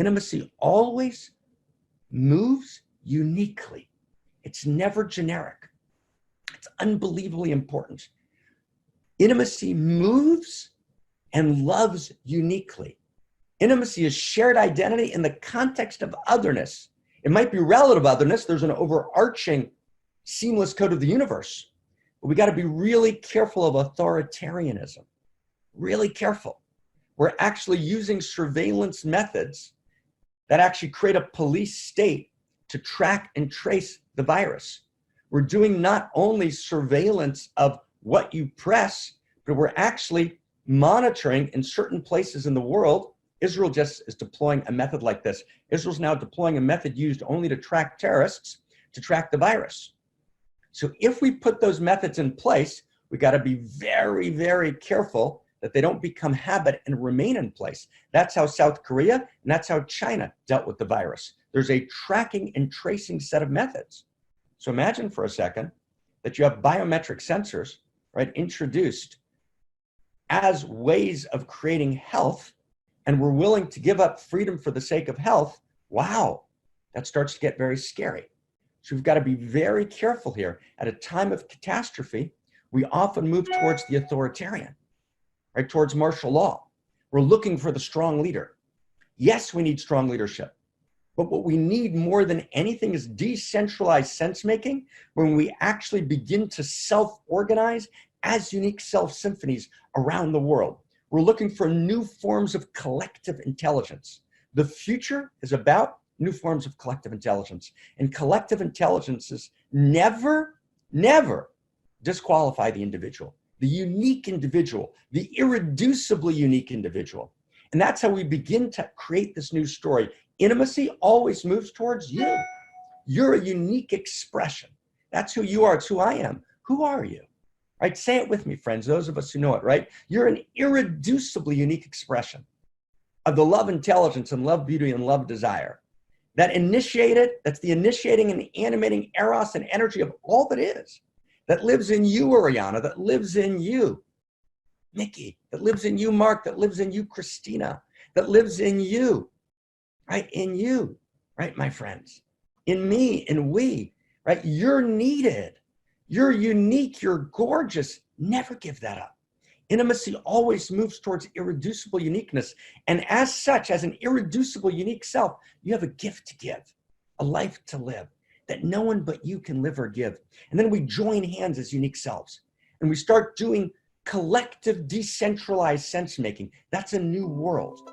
Intimacy always moves uniquely. It's never generic. It's unbelievably important. Intimacy moves and loves uniquely. Intimacy is shared identity in the context of otherness. It might be relative otherness. There's an overarching seamless code of the universe. But we got to be really careful of authoritarianism. Really careful. We're actually using surveillance methods that actually create a police state to track and trace the virus. We're doing not only surveillance of what you press, but we're actually monitoring in certain places in the world. Israel just is deploying a method like this. Israel's now deploying a method used only to track terrorists, to track the virus. So if we put those methods in place, we got to be very, very careful that they don't become habit and remain in place. That's how South Korea and that's how China dealt with the virus. There's a tracking and tracing set of methods. So imagine for a second that you have biometric sensors, right, introduced as ways of creating health, and we're willing to give up freedom for the sake of health. Wow, that starts to get very scary. So we've got to be very careful here. At a time of catastrophe, we often move towards the authoritarian, right, towards martial law. We're looking for the strong leader. Yes, we need strong leadership. But what we need more than anything is decentralized sense-making, when we actually begin to self-organize as unique self-symphonies around the world. We're looking for new forms of collective intelligence. The future is about new forms of collective intelligence. And collective intelligences never disqualify the individual, the unique individual, the irreducibly unique individual. And that's how we begin to create this new story. Intimacy always moves towards you. You're a unique expression. That's who you are. It's who I am. Who are you? Right? Say it with me, friends, those of us who know it, right? You're an irreducibly unique expression of the love intelligence and love beauty and love desire. That's the initiating and animating eros and energy of all that is. That lives in you, Ariana, that lives in you, Nikki, that lives in you, Mark, that lives in you, Christina, that lives in you, right? In you, right, my friends? In me, in we, right? You're needed. You're unique. You're gorgeous. Never give that up. Intimacy always moves towards irreducible uniqueness. And as such, as an irreducible, unique self, you have a gift to give, a life to live that no one but you can live or give. And then we join hands as unique selves and we start doing collective, decentralized sense making. That's a new world.